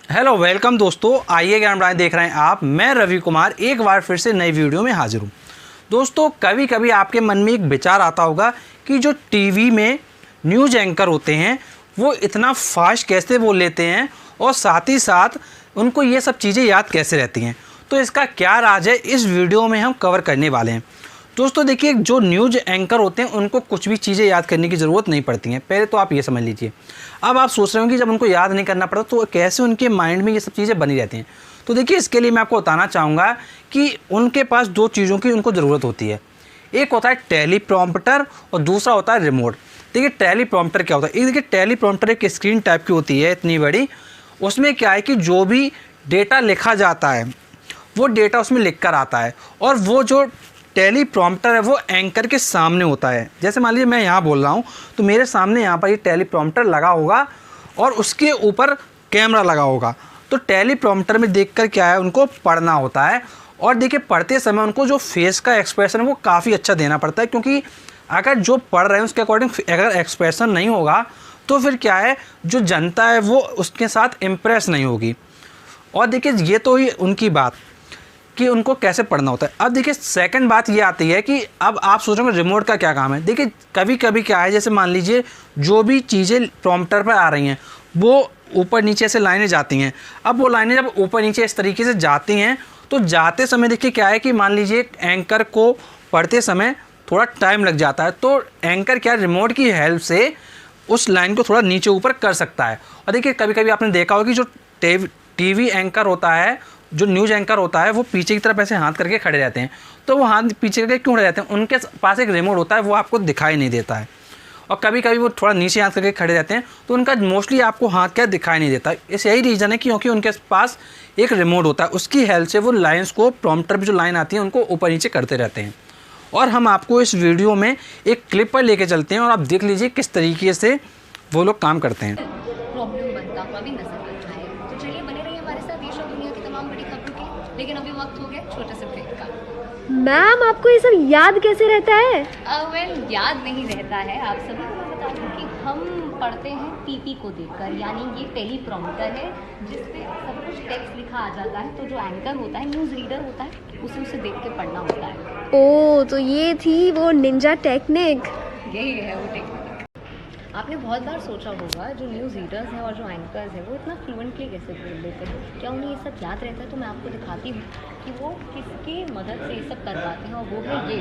Hello welcome दोस्तों, आइए ज्ञान बढ़ाएं देख रहे हैं आप। मैं रवि कुमार एक बार फिर से नई वीडियो में हाजिर हूँ। दोस्तों, कभी कभी आपके मन में एक विचार आता होगा कि जो टीवी में न्यूज़ एंकर होते हैं वो इतना फास्ट कैसे बोल लेते हैं और साथ ही साथ उनको ये सब चीज़ें याद कैसे रहती हैं। तो इसका क्या राज है, इस वीडियो में हम कवर करने वाले हैं। दोस्तों देखिए, जो न्यूज़ एंकर होते हैं उनको कुछ भी चीज़ें याद करने की ज़रूरत नहीं पड़ती हैं। पहले तो आप ये समझ लीजिए। अब आप सोच रहे हो कि जब उनको याद नहीं करना पड़ता तो कैसे उनके माइंड में ये सब चीज़ें बनी रहती हैं। तो देखिए, इसके लिए मैं आपको बताना चाहूँगा कि उनके पास दो चीज़ों की उनको ज़रूरत होती है। एक होता है टेलीप्रॉम्प्टर और दूसरा होता है रिमोट। देखिए, टेलीप्रॉम्प्टर क्या होता है? देखिए, टेलीप्रॉम्प्टर एक स्क्रीन टाइप की होती है इतनी बड़ी। उसमें क्या है कि जो भी डेटा लिखा जाता है वो डेटा उसमें लिख कर आता है, और वो जो टेलीप्रॉम्प्टर है वो एंकर के सामने होता है। जैसे मान लीजिए मैं यहाँ बोल रहा हूँ तो मेरे सामने यहाँ पर ये टेलीप्रॉम्प्टर लगा होगा और उसके ऊपर कैमरा लगा होगा। तो टेलीप्रॉम्प्टर में देखकर क्या है, उनको पढ़ना होता है। और देखिए, पढ़ते समय उनको जो फेस का एक्सप्रेशन है वो काफ़ी अच्छा देना पड़ता है, क्योंकि अगर जो पढ़ रहे हैं उसके अकॉर्डिंग अगर एक्सप्रेशन नहीं होगा तो फिर क्या है, जो जनता है वो उसके साथ इम्प्रेस नहीं होगी। और देखिए, ये तो ही उनकी बात कि उनको कैसे पढ़ना होता है। अब देखिए, सेकंड बात ये आती है कि अब आप सोचोगे रिमोट का क्या काम है। देखिए, कभी कभी क्या है, जैसे मान लीजिए जो भी चीज़ें प्रॉम्प्टर पर आ रही हैं वो ऊपर नीचे से लाइनें जाती हैं। अब वो लाइनें जब ऊपर नीचे इस तरीके से जाती हैं तो जाते समय देखिए क्या है कि मान लीजिए एंकर को पढ़ते समय थोड़ा टाइम लग जाता है, तो एंकर क्या रिमोट की हेल्प से उस लाइन को थोड़ा नीचे ऊपर कर सकता है। और देखिए, कभी कभी आपने देखा होगा कि जो टीवी एंकर होता है, जो न्यूज़ एंकर होता है, वो पीछे की तरफ ऐसे हाथ करके खड़े रहते हैं। तो वो हाथ पीछे करके क्यों खड़े रहते हैं? उनके पास एक रिमोट होता है, वो आपको दिखाई नहीं देता है। और कभी कभी वो थोड़ा नीचे हाथ करके खड़े रहते हैं तो उनका मोस्टली आपको हाथ क्या दिखाई नहीं देता। इस यही रीज़न है क्योंकि उनके पास एक रिमोट होता है, उसकी हेल्प से वो लाइन्स को प्रॉम्प्टर पर जो लाइन आती है उनको ऊपर नीचे करते रहते हैं। और हम आपको इस वीडियो में एक क्लिप पर लेके चलते हैं और आप देख लीजिए किस तरीके से वो लोग काम करते हैं। प्रॉब्लम बनता हुआ भी नजर आ जाए। तो चलिए बने रहिए हमारे साथ देश और दुनिया की तमाम बड़ी खबरों के लिए। लेकिन अभी वक्त हो गया छोटे से ब्रेक का। मैम, आपको ये सब याद कैसे रहता है? वेल, याद नहीं रहता है। आप सभी को मैं बता दूं कि हम पढ़ते हैं टीपी को देखकर, यानी ये टेलीप्रॉम्प्टर है जिसपे सब कुछ टेक्स्ट लिखा आ जाता है। तो जो एंकर होता है, न्यूज़ रीडर होता है, उसे देख के पढ़ना होता है। ओह, तो ये थी वो निंजा टेक्निक। यही है वो टेक्निक। आपने बहुत बार सोचा होगा जो न्यूज़ रीडर्स हैं और जो एंकर्स हैं वो इतना फ्लुएंटली कैसे बोल लेते हैं, क्या उन्हें ये सब याद रहता है? तो मैं आपको दिखाती हूँ कि वो किसकी मदद से ये सब कर पाते हैं। और वो है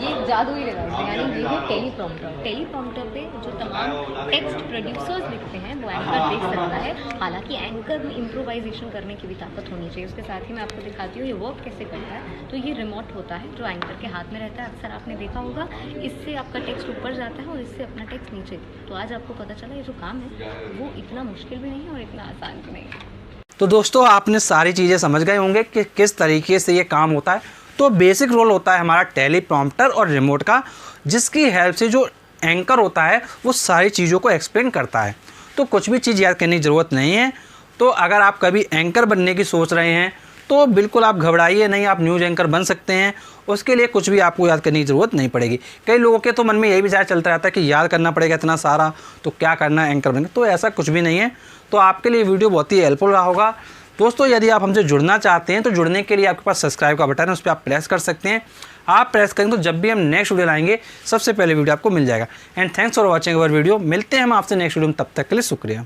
ये जादुई डिवाइस है, यानी ये है टेलीप्रॉम्प्टर। टेलीप्रॉम्प्टर पे जो तमाम टेक्स्ट प्रोड्यूसर्स लिखते हैं वो एंकर देख सकता है। हालांकि एंकर में इम्प्रोवाइजेशन करने की भी ताकत होनी चाहिए। उसके साथ ही मैं आपको दिखाती हूँ ये वर्क कैसे करता है। तो ये रिमोट होता है जो एंकर के हाथ में रहता है। अक्सर आपने देखा होगा, इससे आपका टेक्स्ट ऊपर जाता है और इससे अपना टेक्स्ट नीचे। तो आज आपको पता चला ये जो काम है वो इतना मुश्किल भी नहीं है और इतना आसान भी नहीं है। तो दोस्तों, आपने सारी चीज़ें समझ गए होंगे कि किस तरीके से ये काम होता है। तो बेसिक रोल होता है हमारा टेलीप्रॉम्प्टर और रिमोट का, जिसकी हेल्प से जो एंकर होता है वो सारी चीज़ों को एक्सप्लेन करता है। तो कुछ भी चीज़ याद करने की ज़रूरत नहीं है। तो अगर आप कभी एंकर बनने की सोच रहे हैं तो बिल्कुल आप घबराइए नहीं, आप न्यूज़ एंकर बन सकते हैं। उसके लिए कुछ भी आपको याद करने की ज़रूरत नहीं पड़ेगी। कई लोगों के तो मन में यही विचार चलता रहता है कि याद करना पड़ेगा इतना सारा, तो क्या करना है एंकर बनने। तो ऐसा कुछ भी नहीं है। तो आपके लिए वीडियो बहुत ही हेल्पफुल रहा होगा। दोस्तों, यदि आप हमसे जुड़ना चाहते हैं तो जुड़ने के लिए आपके पास सब्सक्राइब का बटन है, उस पर आप प्रेस कर सकते हैं। आप प्रेस करेंगे तो जब भी हम नेक्स्ट वीडियो लाएंगे सबसे पहले वीडियो आपको मिल जाएगा। And thanks for watching our video. मिलते हैं हम आपसे नेक्स्ट वीडियो में, तब तक के लिए शुक्रिया।